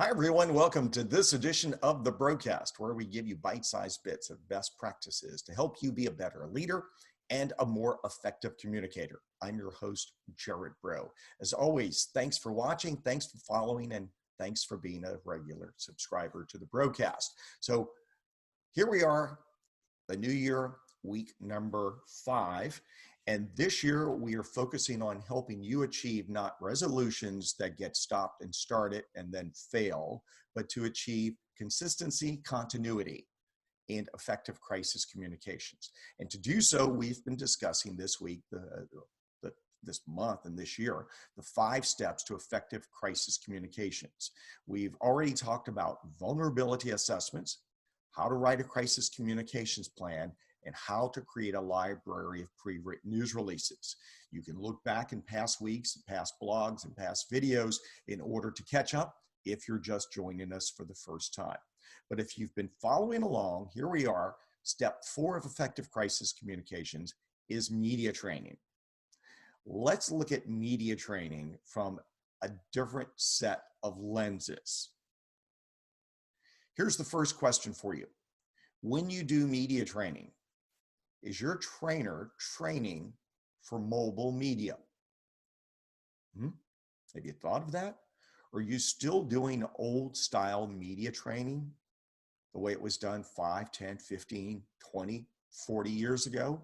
Hi, everyone. Welcome to this edition of the broadcast, where we give you bite-sized bits of best practices to help you be a better leader and a more effective communicator. I'm your host, Gerard Braud. As always, thanks for watching, thanks for following, and thanks for being a regular subscriber to the broadcast. So here we are, the new year, week number 5. And this year, we are focusing on helping you achieve not resolutions that get stopped and started and then fail, but to achieve consistency, continuity, and effective crisis communications. And to do so, we've been discussing this week, this month and this year, the 5 steps to effective crisis communications. We've already talked about vulnerability assessments, how to write a crisis communications plan, and how to create a library of pre-written news releases. You can look back in past weeks, past blogs, and past videos in order to catch up if you're just joining us for the first time. But if you've been following along, here we are. Step 4 of effective crisis communications is media training. Let's look at media training from a different set of lenses. Here's the first question for you. When you do media training, is your trainer training for mobile media? Have you thought of that? Or are you still doing old style media training the way it was done 5, 10, 15, 20, 40 years ago?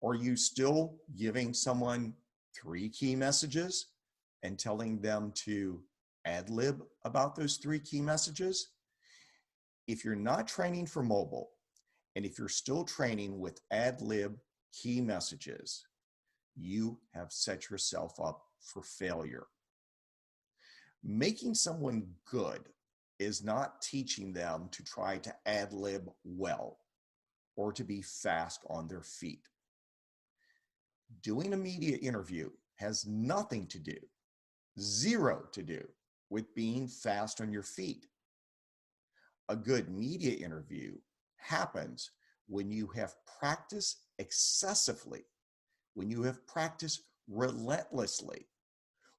Or are you still giving someone 3 key messages and telling them to ad-lib about those 3 key messages? If you're not training for mobile, and if you're still training with ad-lib key messages, you have set yourself up for failure. Making someone good is not teaching them to try to ad-lib well or to be fast on their feet. Doing a media interview has nothing to do, 0 to do, with being fast on your feet. A good media interview happens when you have practiced excessively, when you have practiced relentlessly,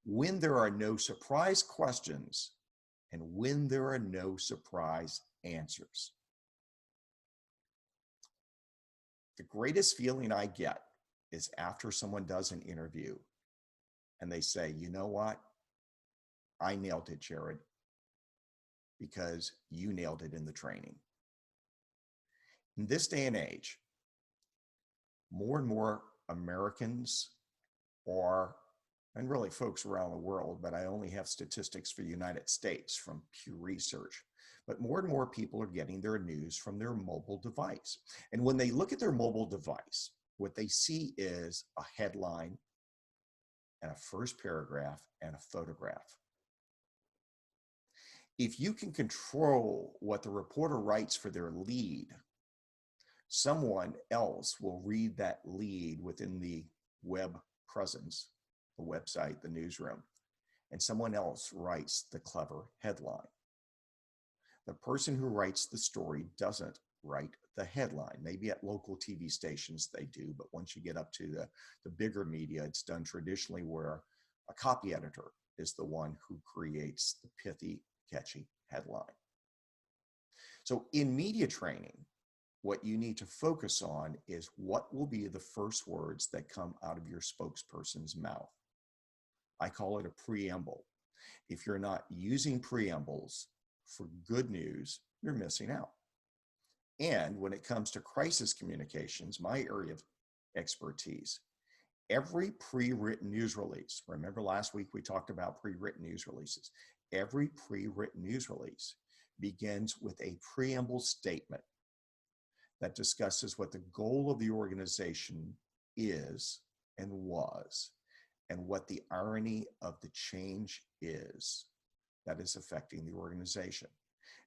when there are no surprise questions, and when there are no surprise answers. The greatest feeling I get is after someone does an interview and they say, you know what? I nailed it, Jared, because you nailed it in the training. In this day and age, more and more Americans and really folks around the world, but I only have statistics for the United States from Pew Research, but more and more people are getting their news from their mobile device. And when they look at their mobile device, what they see is a headline and a first paragraph and a photograph. If you can control what the reporter writes for their lead, someone else will read that lead within the web presence, the website, the newsroom, and someone else writes the clever headline. The person who writes the story doesn't write the headline. Maybe at local TV stations they do, but once you get up to the bigger media, it's done traditionally where a copy editor is the one who creates the pithy, catchy headline. So in media training, what you need to focus on is what will be the first words that come out of your spokesperson's mouth. I call it a preamble. If you're not using preambles for good news, you're missing out. And when it comes to crisis communications, my area of expertise, every pre-written news release, remember last week we talked about pre-written news releases, every pre-written news release begins with a preamble statement that discusses what the goal of the organization is and was, and what the irony of the change is that is affecting the organization.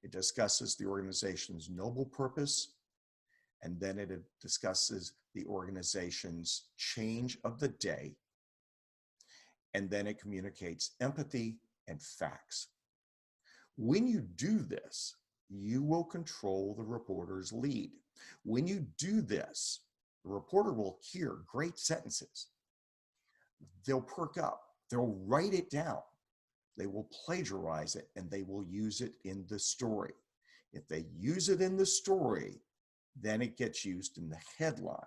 It discusses the organization's noble purpose, and then it discusses the organization's change of the day, and then it communicates empathy and facts. When you do this, you will control the reporter's lead. When you do this, the reporter will hear great sentences. They'll perk up. They'll write it down. They will plagiarize it and they will use it in the story. If they use it in the story, then it gets used in the headline.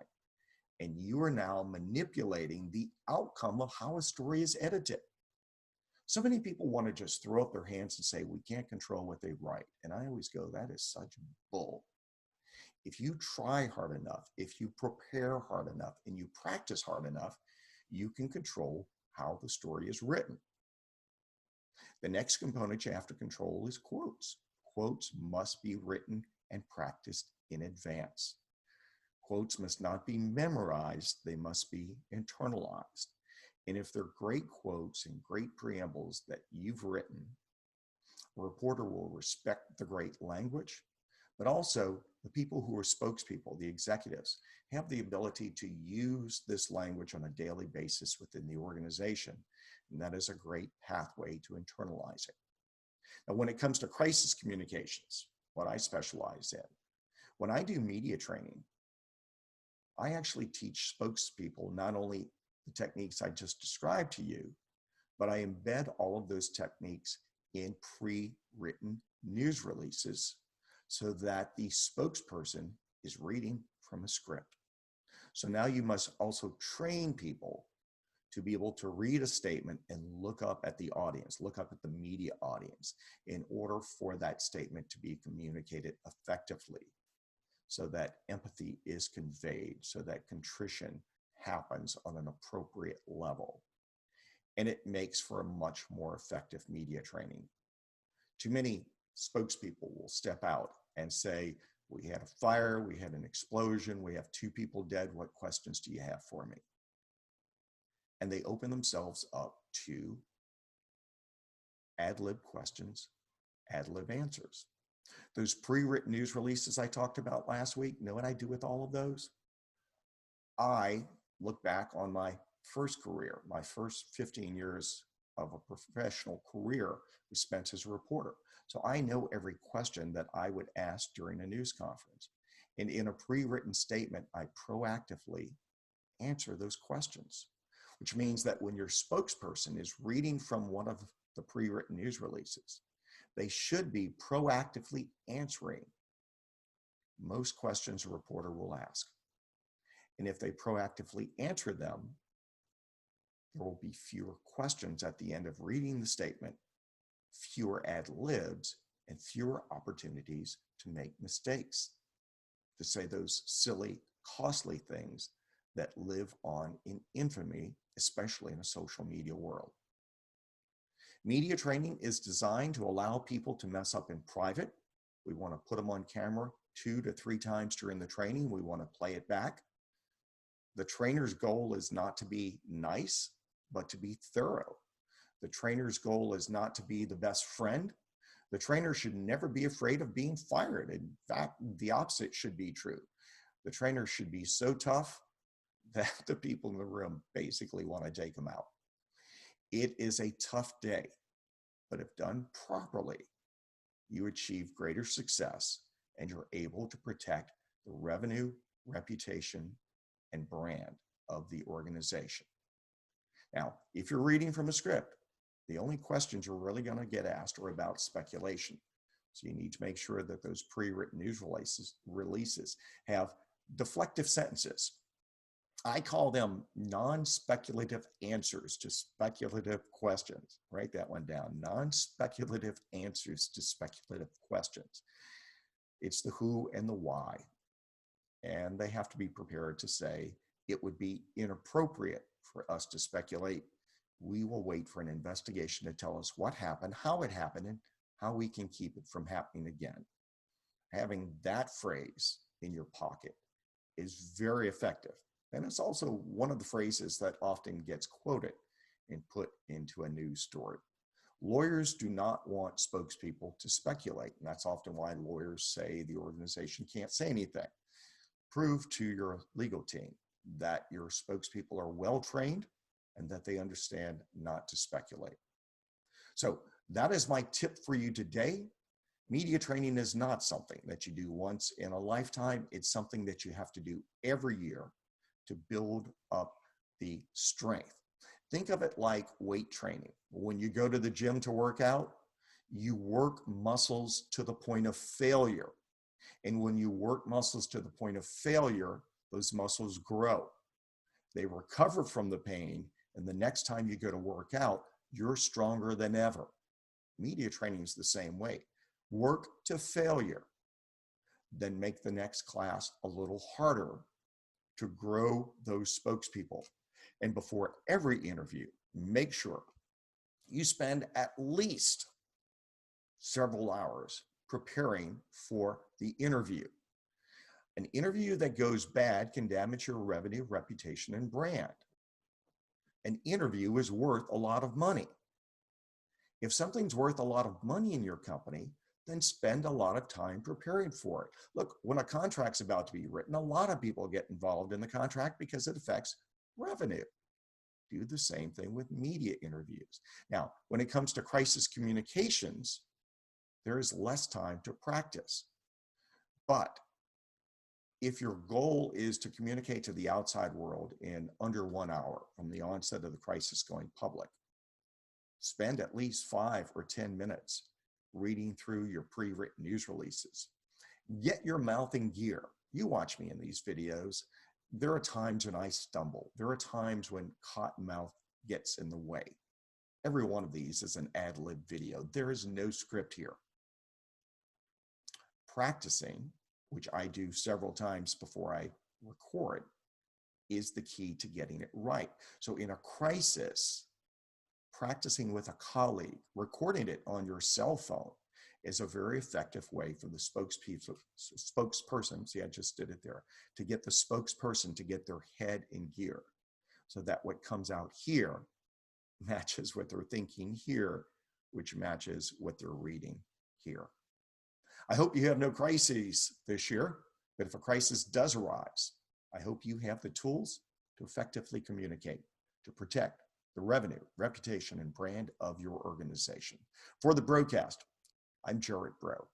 And you are now manipulating the outcome of how a story is edited. So many people want to just throw up their hands and say, we can't control what they write. And I always go, that is such bull. If you try hard enough, if you prepare hard enough, and you practice hard enough, you can control how the story is written. The next component you have to control is quotes. Quotes must be written and practiced in advance. Quotes must not be memorized, they must be internalized. And if they're great quotes and great preambles that you've written, a reporter will respect the great language, but also the people who are spokespeople, the executives, have the ability to use this language on a daily basis within the organization. And that is a great pathway to internalize it. Now, when it comes to crisis communications, what I specialize in, when I do media training, I actually teach spokespeople not only the techniques I just described to you, but I embed all of those techniques in pre-written news releases so that the spokesperson is reading from a script. So now you must also train people to be able to read a statement and look up at the audience, look up at the media audience in order for that statement to be communicated effectively, so that empathy is conveyed, so that contrition happens on an appropriate level. And it makes for a much more effective media training. Too many spokespeople will step out and say, we had a fire, we had an explosion, we have 2 people dead, what questions do you have for me? And they open themselves up to ad-lib questions, ad-lib answers. Those pre-written news releases I talked about last week, know what I do with all of those? I look back on my first career, my first 15 years of a professional career was spent as a reporter. So I know every question that I would ask during a news conference. And in a pre-written statement, I proactively answer those questions, which means that when your spokesperson is reading from one of the pre-written news releases, they should be proactively answering most questions a reporter will ask. And if they proactively answer them, there will be fewer questions at the end of reading the statement, fewer ad libs, and fewer opportunities to make mistakes, to say those silly, costly things that live on in infamy, especially in a social media world. Media training is designed to allow people to mess up in private. We want to put them on camera 2 to 3 times during the training. We want to play it back. The trainer's goal is not to be nice, but to be thorough. The trainer's goal is not to be the best friend. The trainer should never be afraid of being fired. In fact, the opposite should be true. The trainer should be so tough that the people in the room basically want to take them out. It is a tough day, but if done properly, you achieve greater success and you're able to protect the revenue, reputation, and brand of the organization. Now, if you're reading from a script, the only questions you're really going to get asked are about speculation. So you need to make sure that those pre-written news releases have deflective sentences. I call them non-speculative answers to speculative questions. Write that one down. Non-speculative answers to speculative questions. It's the who and the why. And they have to be prepared to say, it would be inappropriate for us to speculate. We will wait for an investigation to tell us what happened, how it happened, and how we can keep it from happening again. Having that phrase in your pocket is very effective. And it's also one of the phrases that often gets quoted and put into a news story. Lawyers do not want spokespeople to speculate. And that's often why lawyers say the organization can't say anything. Prove to your legal team that your spokespeople are well trained and that they understand not to speculate. So that is my tip for you today. Media training is not something that you do once in a lifetime. It's something that you have to do every year to build up the strength. Think of it like weight training. When you go to the gym to work out, you work muscles to the point of failure. And when you work muscles to the point of failure, those muscles grow. They recover from the pain, and the next time you go to work out, you're stronger than ever. Media training is the same way. Work to failure, then make the next class a little harder to grow those spokespeople. And before every interview, make sure you spend at least several hours preparing for the interview. An interview that goes bad can damage your revenue, reputation, and brand. An interview is worth a lot of money. If something's worth a lot of money in your company, then spend a lot of time preparing for it. Look, when a contract's about to be written, a lot of people get involved in the contract because it affects revenue. Do the same thing with media interviews. Now, when it comes to crisis communications, there is less time to practice. But if your goal is to communicate to the outside world in under 1 hour from the onset of the crisis going public, spend at least 5 or 10 minutes reading through your pre-written news releases. Get your mouth in gear. You watch me in these videos. There are times when I stumble. There are times when cotton mouth gets in the way. Every one of these is an ad-lib video. There is no script here. Practicing, which I do several times before I record, is the key to getting it right. So in a crisis, practicing with a colleague, recording it on your cell phone is a very effective way for the spokesperson, see, I just did it there, to get the spokesperson to get their head in gear so that what comes out here matches what they're thinking here, which matches what they're reading here. I hope you have no crises this year, but if a crisis does arise, I hope you have the tools to effectively communicate, to protect the revenue, reputation, and brand of your organization. For the broadcast, I'm Gerard Braud.